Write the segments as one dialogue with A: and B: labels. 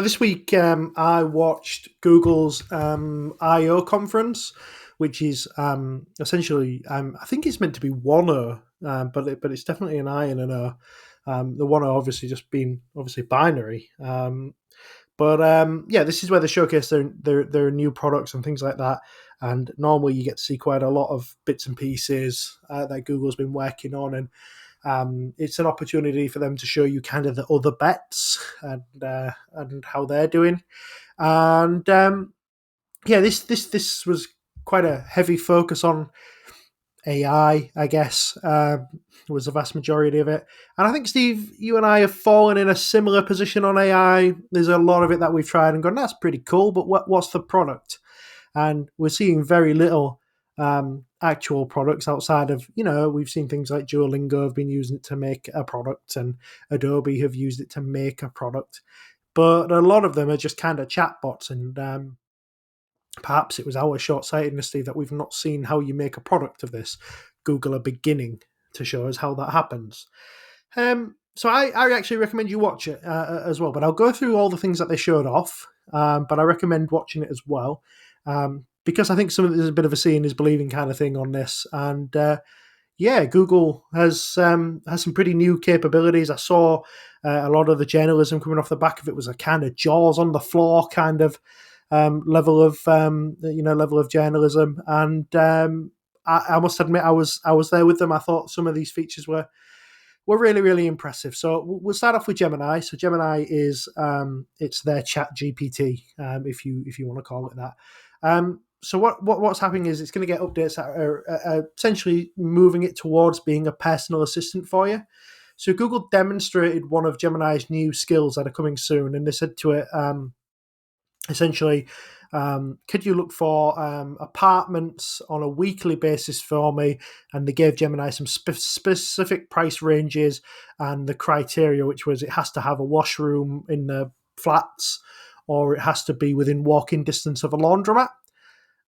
A: This week, I watched Google's I/O conference, which is essentially, I think it's meant to be one O, but it's definitely an I and an O. The one O obviously just being obviously binary. But this is where they showcase their new products and things like that. And normally you get to see quite a lot of bits and pieces that Google's been working on, and it's an opportunity for them to show you kind of the other bets and how they're doing. And this was quite a heavy focus on AI, I guess, was the vast majority of it. And I think, Steve, you and I have fallen in a similar position on AI. There's a lot of it that we've tried and gone, that's pretty cool, but what's the product? And we're seeing very little actual products outside of, we've seen things like Duolingo have been using it to make a product, and Adobe have used it to make a product. But a lot of them are just kind of chatbots, and perhaps it was our short-sightedness, Steve, that we've not seen how you make a product of this. Google are beginning to show us how that happens. So I actually recommend you watch it as well. But I'll go through all the things that they showed off. But I recommend watching it as well. Because I think there's a bit of a seeing is believing kind of thing on this. And Google has some pretty new capabilities. I saw a lot of the journalism coming off the back of it was a kind of jaws on the floor kind of level of journalism, and I must admit I was there with them. I thought some of these features were really, really impressive. So we'll start off with Gemini. So Gemini is it's their Chat GPT, if you want to call it that. So what's happening is it's going to get updates that are essentially moving it towards being a personal assistant for you. So Google demonstrated one of Gemini's new skills that are coming soon, and they said to it, essentially, could you look for apartments on a weekly basis for me? And they gave Gemini some specific price ranges and the criteria, which was it has to have a washroom in the flats, or it has to be within walking distance of a laundromat.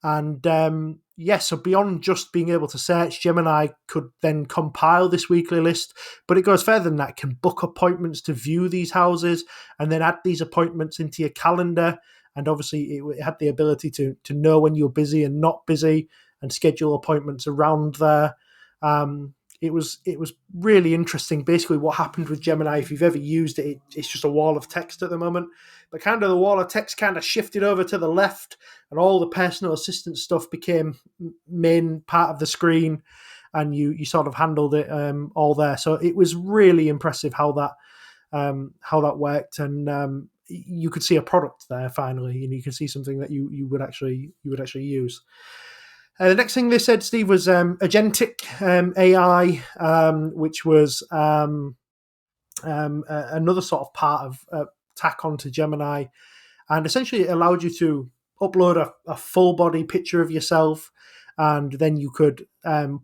A: And so beyond just being able to search, Gemini could then compile this weekly list, but it goes further than that. It can book appointments to view these houses and then add these appointments into your calendar. And obviously it had the ability to know when you're busy and not busy and schedule appointments around there. It was really interesting. Basically, what happened with Gemini, if you've ever used it, it's just a wall of text at the moment. But kind of the wall of text kind of shifted over to the left, and all the personal assistant stuff became main part of the screen, and you sort of handled it all there. So it was really impressive how that worked, and you could see a product there finally, and you could see something that you would actually use. The next thing they said, Steve, was agentic AI, which was another sort of part of tack onto Gemini, and essentially it allowed you to upload a full body picture of yourself, and then you could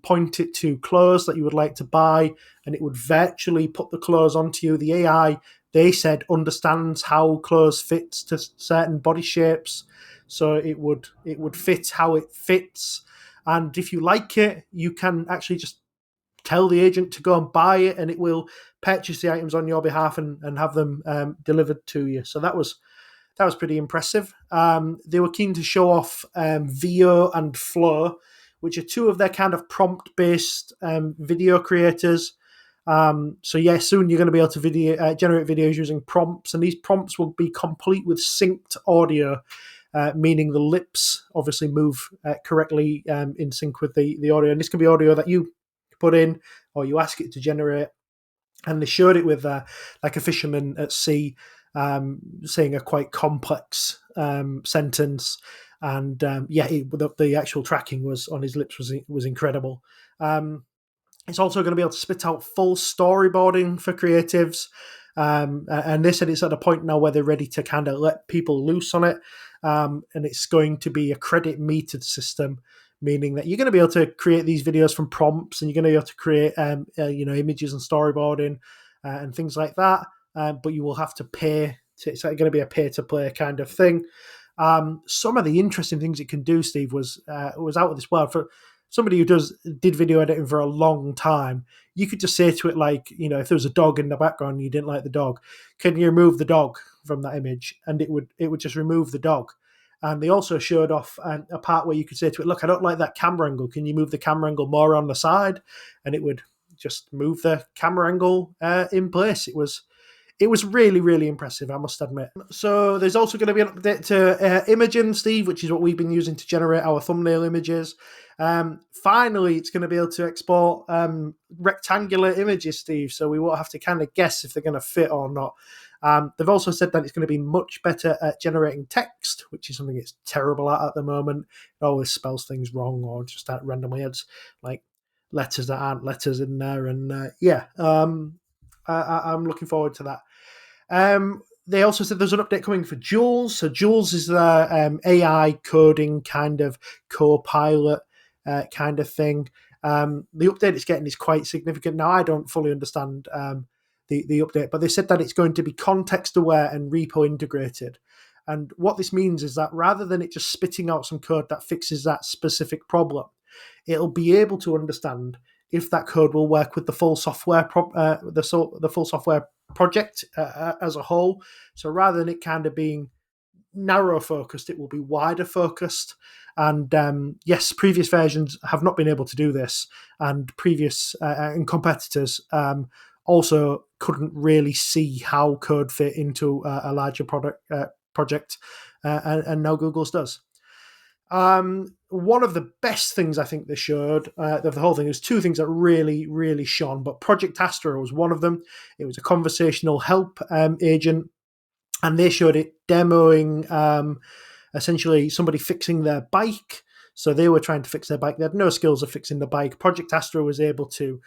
A: point it to clothes that you would like to buy, and it would virtually put the clothes onto you. The AI, they said, understands how clothes fits to certain body shapes, so it would fit how it fits. And if you like it, you can actually just tell the agent to go and buy it, and it will purchase the items on your behalf and have them delivered to you. So that was pretty impressive. They were keen to show off Veo and Flow, which are two of their kind of prompt-based video creators. Soon you're going to be able to generate videos using prompts, and these prompts will be complete with synced audio, meaning the lips obviously move correctly in sync with the audio. And this can be audio that you put in or you ask it to generate. And they showed it with like a fisherman at sea saying a quite complex sentence. And the actual tracking was on his lips was incredible. It's also going to be able to spit out full storyboarding for creatives. And they said it's at a point now where they're ready to kind of let people loose on it. And it's going to be a credit metered system, meaning that you're going to be able to create these videos from prompts, and you're going to be able to create images and storyboarding and things like that. But you will have to pay. It's going to be a pay to play kind of thing. Some of the interesting things it can do, Steve, was out of this world. For somebody who did video editing for a long time, you could just say to it, like, if there was a dog in the background and you didn't like the dog, can you remove the dog from that image, and it would just remove the dog. And they also showed off a part where you could say to it, "Look, I don't like that camera angle. Can you move the camera angle more on the side?" And it would just move the camera angle in place. It was really, really impressive, I must admit. So there's also going to be an update to Imagen, Steve, which is what we've been using to generate our thumbnail images. Finally, it's going to be able to export rectangular images, Steve, so we won't have to kind of guess if they're going to fit or not. They've also said that it's going to be much better at generating text, which is something it's terrible at the moment. It always spells things wrong or just randomly adds like letters that aren't letters in there. And I'm looking forward to that. They also said there's an update coming for Jules. So Jules is the AI coding kind of co-pilot kind of thing. The update it's getting is quite significant. Now, I don't fully understand the update, but they said that it's going to be context aware and repo integrated. And what this means is that rather than it just spitting out some code that fixes that specific problem, it'll be able to understand if that code will work with the full software the full software project as a whole. So rather than it kind of being narrow focused, it will be wider focused. And yes, previous versions have not been able to do this, and previous and competitors also couldn't really see how code fit into a larger project, and now Google's does. One of the best things I think they showed of the whole thing is two things that really, really shone, but Project Astra was one of them. It was a conversational help agent, and they showed it demoing essentially somebody fixing their bike. So they were trying to fix their bike. They had no skills of fixing the bike. Project Astra was able to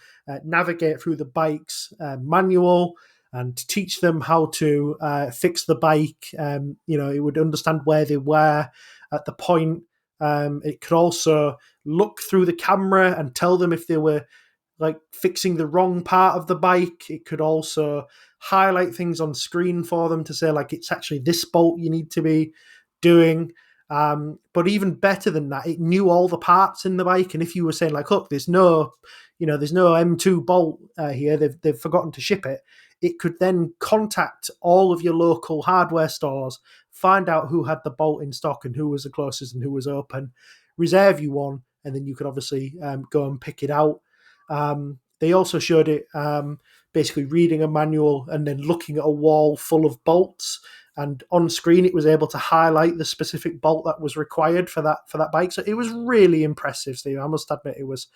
A: navigate through the bike's manual and teach them how to fix the bike. It would understand where they were at the point. It could also look through the camera and tell them if they were like fixing the wrong part of the bike. It could also highlight things on screen for them to say like it's actually this bolt you need to be doing. But even better than that, it knew all the parts in the bike, and if you were saying like, look, there's no M2 bolt here, they've forgotten to ship it, it could then contact all of your local hardware stores, find out who had the bolt in stock and who was the closest and who was open, reserve you one, and then you could obviously go and pick it out. They also showed it basically reading a manual and then looking at a wall full of bolts, and on screen it was able to highlight the specific bolt that was required for that bike. So it was really impressive, Steve. I must admit, it was.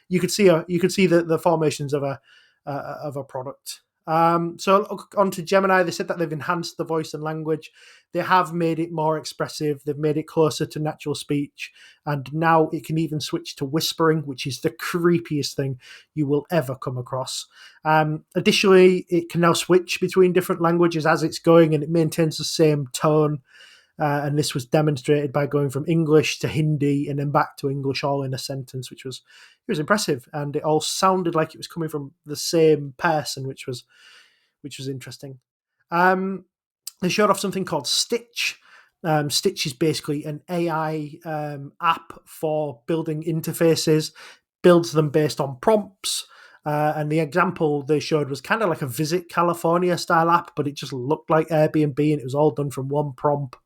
A: You could see the formations of a product. So on to Gemini. They said that they've enhanced the voice and language. They have made it more expressive. They've made it closer to natural speech. And now it can even switch to whispering, which is the creepiest thing you will ever come across. Additionally, it can now switch between different languages as it's going, and it maintains the same tone. And this was demonstrated by going from English to Hindi and then back to English all in a sentence, which was impressive. And it all sounded like it was coming from the same person, which was interesting. They showed off something called Stitch. Stitch is basically an AI app for building interfaces, builds them based on prompts. And the example they showed was kind of like a Visit California style app, but it just looked like Airbnb, and it was all done from one prompt.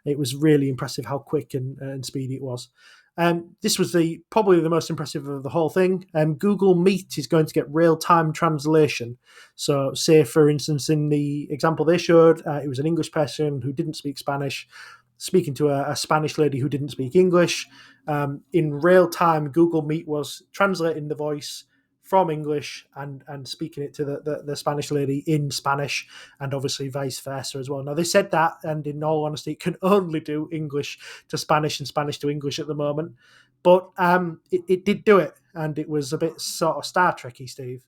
A: It was really impressive how quick and speedy it was. This was probably the most impressive of the whole thing. Google Meet is going to get real-time translation. So say, for instance, in the example they showed, it was an English person who didn't speak Spanish speaking to a Spanish lady who didn't speak English. In real time, Google Meet was translating the voice from English and speaking it to the Spanish lady in Spanish, and obviously vice versa as well. Now, they said that, and in all honesty, it can only do English to Spanish and Spanish to English at the moment. But it did do it, and it was a bit sort of Star Trek-y, Steve.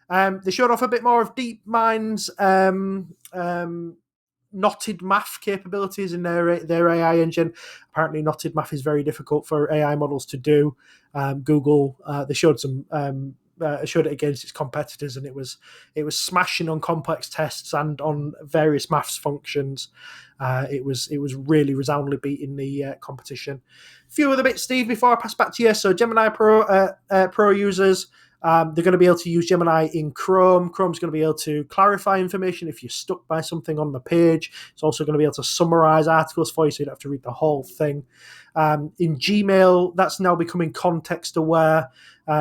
A: They showed off a bit more of DeepMind's knotted math capabilities in their AI engine. Apparently, knotted math is very difficult for AI models to do. Google, they showed showed it against its competitors, and it was smashing on complex tests and on various maths functions. It was really resoundingly beating the competition. A few other bits, Steve, before I pass back to you. So Gemini Pro users They're going to be able to use Gemini in Chrome. Chrome's going to be able to clarify information if you're stuck by something on the page. It's also going to be able to summarize articles for you so you don't have to read the whole thing. In Gmail, that's now becoming context aware.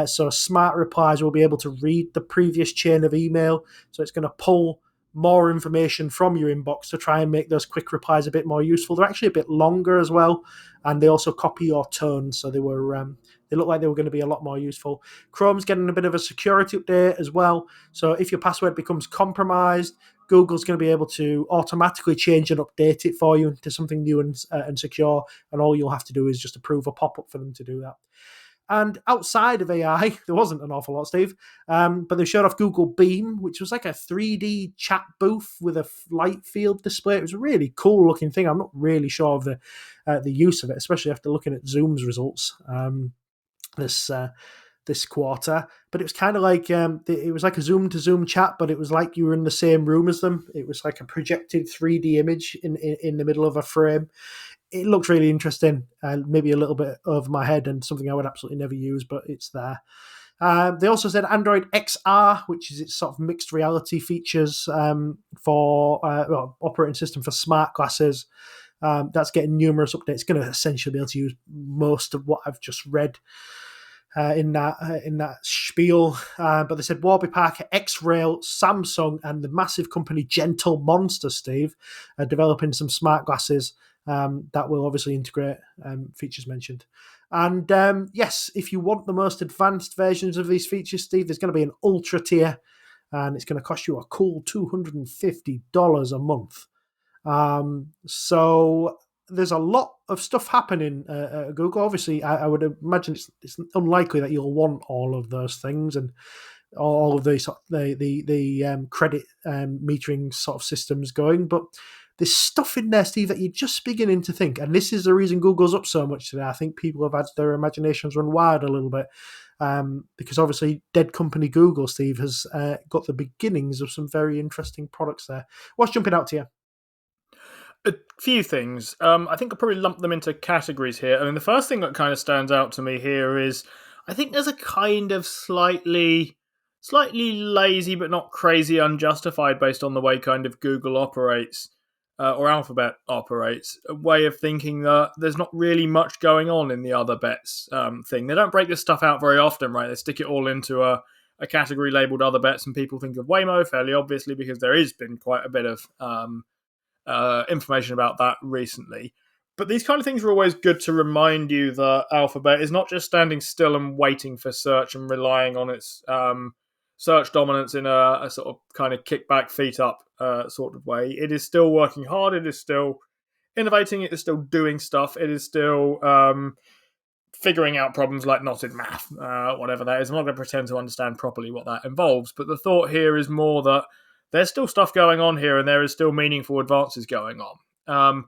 A: So smart replies will be able to read the previous chain of email. So it's going to pull more information from your inbox to try and make those quick replies a bit more useful. They're actually a bit longer as well, and they also copy your tone, so they look like they were going to be a lot more useful. Chrome's getting a bit of a security update as well, so if your password becomes compromised, Google's going to be able to automatically change and update it for you into something new and secure, and all you'll have to do is just approve a pop-up for them to do that. And outside of AI, there wasn't an awful lot, Steve. But they showed off Google Beam, which was like a 3D chat booth with a light field display. It was a really cool looking thing. I'm not really sure of the use of it, especially after looking at Zoom's results this quarter. But it was kind of like it was like a Zoom to Zoom chat, but it was like you were in the same room as them. It was like a projected 3D image in the middle of a frame. It looks really interesting, maybe a little bit over my head and something I would absolutely never use, but it's there. They also said Android XR, which is its sort of mixed reality features for operating system for smart glasses. That's getting numerous updates. It's going to essentially be able to use most of what I've just read in that spiel. But they said Warby Parker, X-Rail, Samsung, and the massive company Gentle Monster, Steve, are developing some smart glasses that will obviously integrate features mentioned. And yes, if you want the most advanced versions of these features, Steve, there's going to be an ultra tier, and it's going to cost you a cool $250 a month. So there's a lot of stuff happening at Google. Obviously, I would imagine it's unlikely that you'll want all of those things and all of the credit metering sort of systems going, but there's stuff in there, Steve, that you're just beginning to think. And this is the reason Google's up so much today. I think people have had their imaginations run wild a little bit because obviously dead company Google, Steve, has got the beginnings of some very interesting products there. What's jumping out to you?
B: A few things. I think I'll probably lump them into categories here. I mean, the first thing that kind of stands out to me here is I think there's a kind of slightly lazy but not crazy unjustified based on the way kind of Google operates or Alphabet operates, a way of thinking that there's not really much going on in the other bets thing. They don't break this stuff out very often, right? They stick it all into a category labeled other bets, and people think of Waymo fairly obviously because there has been quite a bit of information about that recently. But these kind of things are always good to remind you that Alphabet is not just standing still and waiting for search and relying on its search dominance in a sort of kind of kick back, feet up sort of way. It is still working hard. It is still innovating. It is still doing stuff. It is still figuring out problems like knotted math, whatever that is. I'm not going to pretend to understand properly what that involves, but the thought here is more that there's still stuff going on here and there is still meaningful advances going on.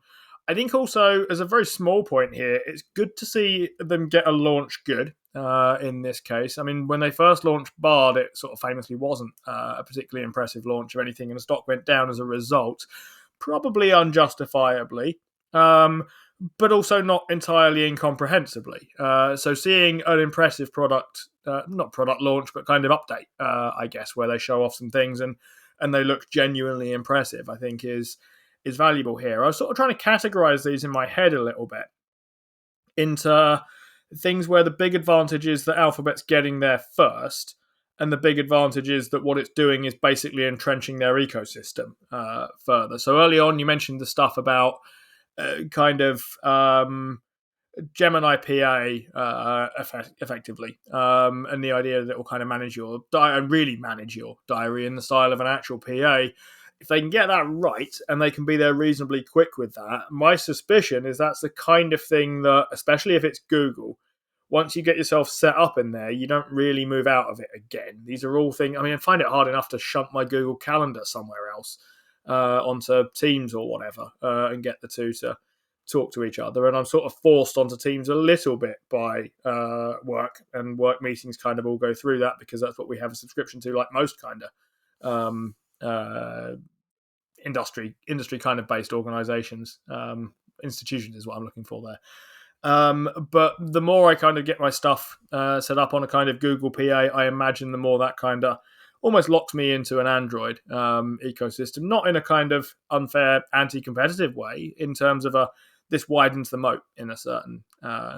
B: I think also, as a very small point here, it's good to see them get a launch good in this case. I mean, when they first launched Bard, it sort of famously wasn't a particularly impressive launch of anything, and the stock went down as a result, probably unjustifiably. But also not entirely incomprehensibly. So seeing an impressive product, not product launch, but kind of update, I guess, where they show off some things and they look genuinely impressive, I think is valuable here. I was sort of trying to categorize these in my head a little bit into things where the big advantage is that Alphabet's getting there first, and the big advantage is that what it's doing is basically entrenching their ecosystem further. So early on, you mentioned the stuff about kind of Gemini PA effectively, and the idea that it will kind of manage your really manage your diary in the style of an actual PA. If they can get that right and they can be there reasonably quick with that, my suspicion is that's the kind of thing that, especially if it's Google, once you get yourself set up in there, you don't really move out of it again. These are all things. I mean, I find it hard enough to shunt my Google Calendar somewhere else onto Teams or whatever and get the two to talk to each other. And I'm sort of forced onto Teams a little bit by work, and work meetings kind of all go through that because that's what we have a subscription to, like most kind of industry kind of based organizations. Institutions is what I'm looking for there. But the more I kind of get my stuff set up on a kind of Google PA, I imagine the more that kind of almost locks me into an Android ecosystem, not in a kind of unfair, anti-competitive way, in terms of this widens the moat in a certain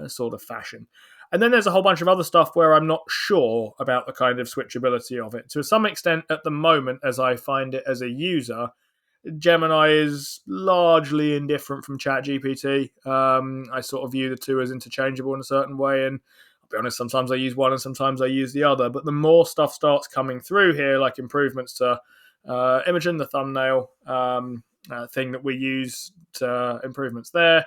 B: sort of fashion. And then there's a whole bunch of other stuff where I'm not sure about the kind of switchability of it. To some extent, at the moment, as I find it as a user, Gemini is largely indifferent from ChatGPT. I sort of view the two as interchangeable in a certain way, and I'll be honest, sometimes I use one and sometimes I use the other. But the more stuff starts coming through here, like improvements to Imogen, the thumbnail thing that we use, to improvements there,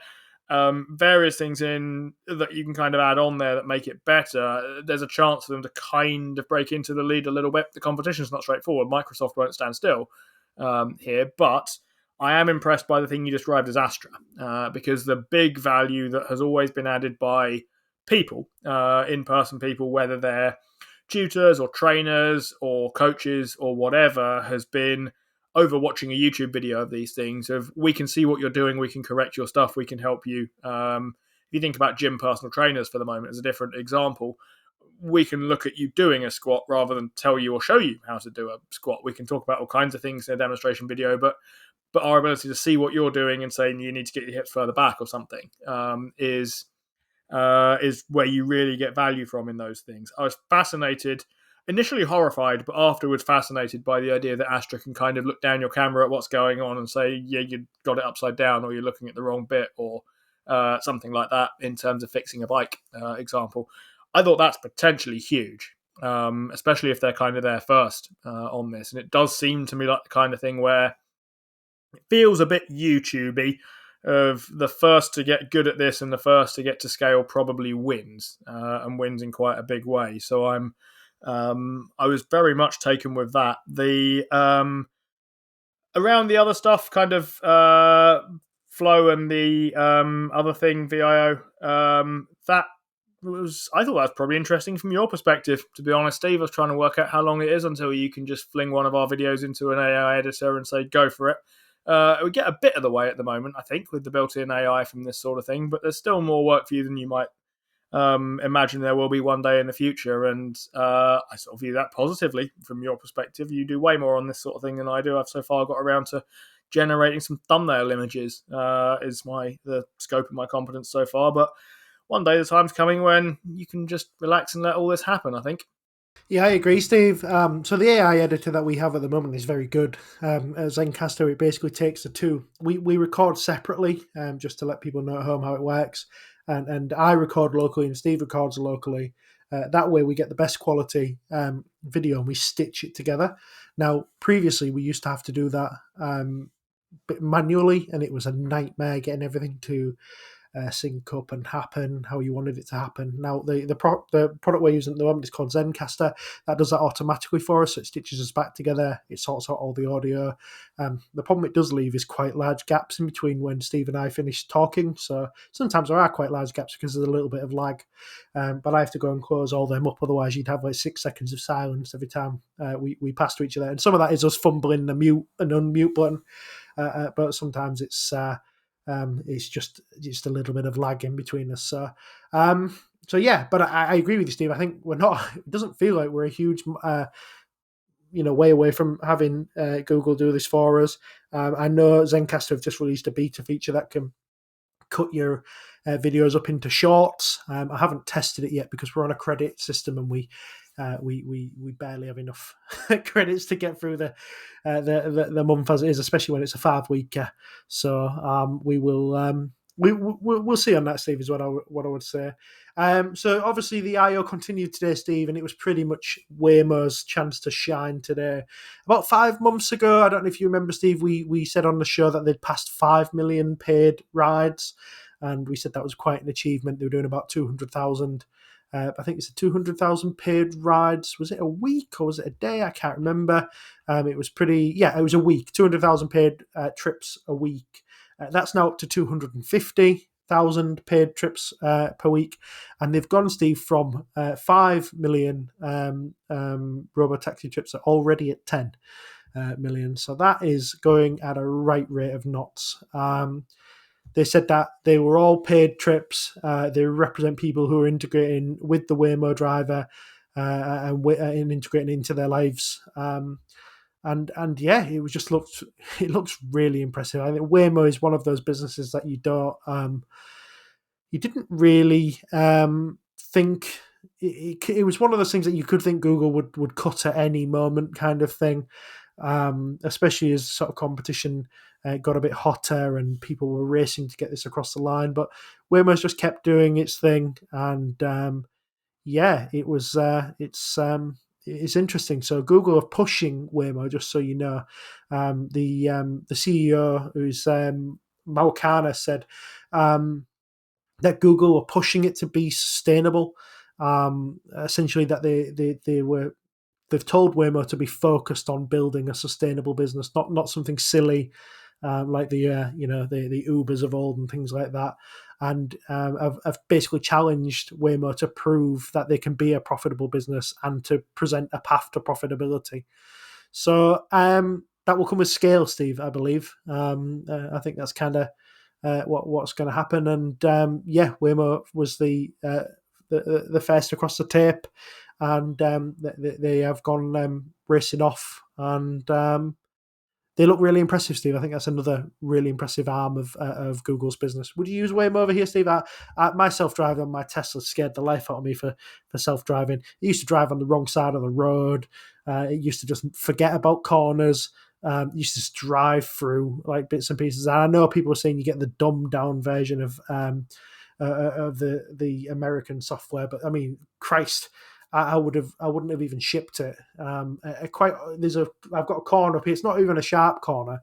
B: various things in that you can kind of add on there that make it better, there's a chance for them to kind of break into the lead a little bit. The competition's not straightforward. Microsoft won't stand still here, but I am impressed by the thing you described as Astra, because the big value that has always been added by people, in-person people, whether they're tutors or trainers or coaches or whatever, has been over watching a YouTube video of these things. Of, we can see what you're doing, we can correct your stuff, we can help you. If you think about gym personal trainers for the moment as a different example, we can look at you doing a squat rather than tell you or show you how to do a squat. We can talk about all kinds of things in a demonstration video, but our ability to see what you're doing and saying you need to get your hips further back or something is where you really get value from in those things. I was fascinated, initially horrified, but afterwards fascinated by the idea that Astra can kind of look down your camera at what's going on and say, yeah, you got it upside down, or you're looking at the wrong bit, or something like that in terms of fixing a bike example. I thought that's potentially huge, especially if they're kind of there first on this. And it does seem to me like the kind of thing where it feels a bit YouTube-y, of the first to get good at this and the first to get to scale probably wins, and wins in quite a big way. So I was very much taken with that. The around the other stuff, kind of Flow and the other thing, VIO, that was, I thought that was probably interesting from your perspective, to be honest, Steve. I was trying to work out how long it is until you can just fling one of our videos into an AI editor and say, go for it. We get a bit of the way at the moment, I think, with the built-in AI from this sort of thing, but there's still more work for you than you might imagine there will be one day in the future. And I sort of view that positively from your perspective. You do way more on this sort of thing than I do. I've so far got around to generating some thumbnail images, is the scope of my competence so far. But one day the time's coming when you can just relax and let all this happen, I think.
A: Yeah, I agree, Steve. So the AI editor that we have at the moment is very good. As Zencaster, it basically takes the two. We record separately, just to let people know at home how it works. And I record locally and Steve records locally. That way we get the best quality video and we stitch it together. Now, previously we used to have to do that manually, and it was a nightmare getting everything to sync up and happen how you wanted it to happen. Now, the product we're using at the moment is called Zencaster. That does that automatically for us. So it stitches us back together. It sorts out all the audio. The problem it does leave is quite large gaps in between when Steve and I finish talking. So sometimes there are quite large gaps because there's a little bit of lag. But I have to go and close all them up. Otherwise, you'd have like 6 seconds of silence every time we pass to each other. And some of that is us fumbling the mute and unmute button. But sometimes it's just a little bit of lag in between us. So yeah, but I agree with you, Steve. I think we're not. It doesn't feel like we're a huge, way away from having Google do this for us. I know Zencaster have just released a beta feature that can cut your videos up into shorts. I haven't tested it yet because we're on a credit system and we barely have enough credits to get through the month as it is, especially when it's a 5-weeker. So we will we'll see on that, Steve, is what I would say. So obviously the I/O continued today, Steve, and it was pretty much Waymo's chance to shine today. About 5 months ago, I don't know if you remember, Steve, we said on the show that they'd passed 5 million paid rides, and we said that was quite an achievement. They were doing about 200,000. I think it's 200,000 paid rides. Was it a week or was it a day? I can't remember. It was it was a week. 200,000 paid trips a week. That's now up to 250,000 paid trips per week. And they've gone, Steve, from 5 million robotaxi trips are already at 10 million. So that is going at a right rate of knots. They said that they were all paid trips. They represent people who are integrating with the Waymo driver and integrating into their lives. And yeah, it looks really impressive. I think Waymo is one of those businesses that you didn't really think it was one of those things that you could think Google would cut at any moment, kind of thing. Especially as sort of competition got a bit hotter and people were racing to get this across the line. But Waymo's just kept doing its thing, and yeah, it's interesting. So Google are pushing Waymo, just so you know. The CEO, who's Malkana, said that Google were pushing it to be sustainable. Essentially, that they've told Waymo to be focused on building a sustainable business, not something silly like the Ubers of old and things like that. And have basically challenged Waymo to prove that they can be a profitable business and to present a path to profitability. So that will come with scale, Steve, I believe. I think that's kind of what's going to happen. And yeah, Waymo was the first across the tape, and they have gone racing off, and they look really impressive, Steve. I think that's another really impressive arm of Google's business. Would you use Waymo over here, Steve? My self-drive on my Tesla scared the life out of me for self-driving. It used to drive on the wrong side of the road. It used to just forget about corners. It used to just drive through like bits and pieces. And I know people are saying you get the dumbed down version of the American software, but I mean, Christ, I wouldn't have even shipped it. I've got a corner up here. It's not even a sharp corner,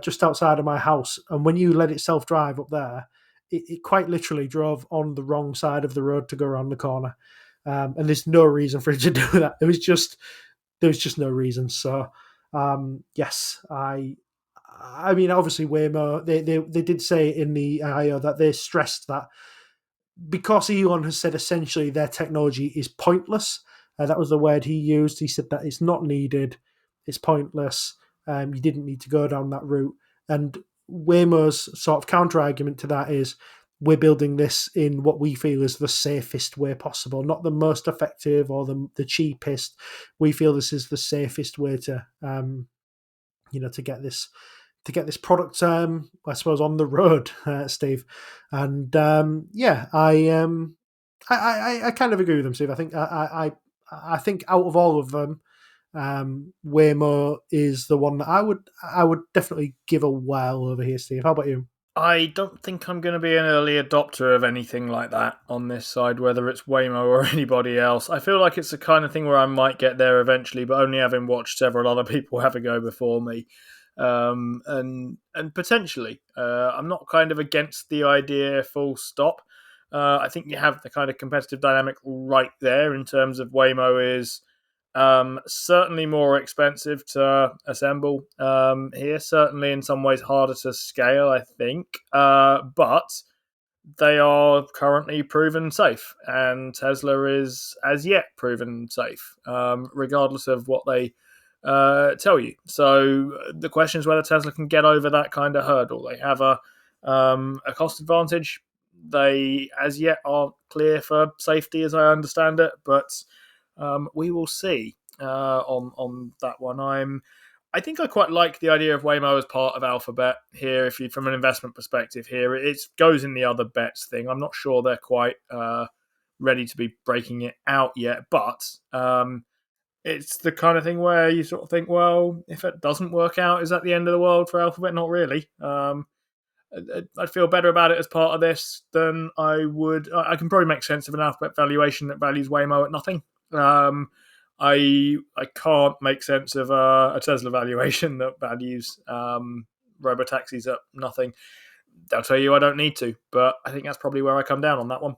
A: just outside of my house. And when you let it self drive up there, it quite literally drove on the wrong side of the road to go around the corner. And there's no reason for it to do that. There was just no reason. So yes, I mean, obviously Waymo, they did say in the IO that they stressed that because Elon has said essentially their technology is pointless. That was the word he used. He said that it's not needed, it's pointless. You didn't need to go down that route. And Waymo's sort of counter argument to that is we're building this in what we feel is the safest way possible, not the most effective or the cheapest. We feel this is the safest way to to get this product, I suppose, on the road, Steve. And yeah, I kind of agree with them, Steve. I think out of all of them, Waymo is the one that I would definitely give a whirl over here, Steve. How about you?
B: I don't think I'm going to be an early adopter of anything like that on this side, whether it's Waymo or anybody else. I feel like it's the kind of thing where I might get there eventually, but only having watched several other people have a go before me. And potentially, I'm not kind of against the idea full stop. I think you have the kind of competitive dynamic right there in terms of Waymo is certainly more expensive to assemble here. Certainly, in some ways, harder to scale. I think, but they are currently proven safe, and Tesla is as yet proven safe, regardless of what they tell you. So the question is whether Tesla can get over that kind of hurdle. They have a cost advantage. They as yet aren't clear for safety, as I understand it, but we will see on that one. I think I quite like the idea of Waymo as part of Alphabet here. If you, from an investment perspective, here it goes in the other bets thing. I'm not sure they're quite ready to be breaking it out yet, but it's the kind of thing where you sort of think, well, if it doesn't work out, is that the end of the world for Alphabet? Not really. I'd feel better about it as part of this than I would. I can probably make sense of an Alphabet valuation that values Waymo at nothing. I can't make sense of a Tesla valuation that values robotaxis at nothing. I'll tell you, I don't need to, but I think that's probably where I come down on that one.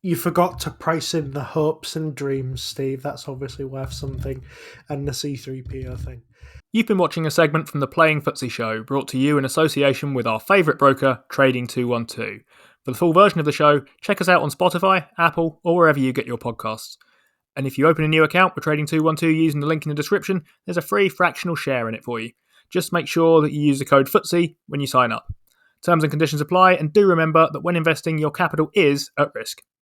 A: You forgot to price in the hopes and dreams, Steve. That's obviously worth something, and the C3PO thing.
B: You've been watching a segment from the Playing FTSE show, brought to you in association with our favourite broker, Trading 212. For the full version of the show, check us out on Spotify, Apple, or wherever you get your podcasts. And if you open a new account with Trading 212 using the link in the description, there's a free fractional share in it for you. Just make sure that you use the code FTSE when you sign up. Terms and conditions apply, and do remember that when investing, your capital is at risk.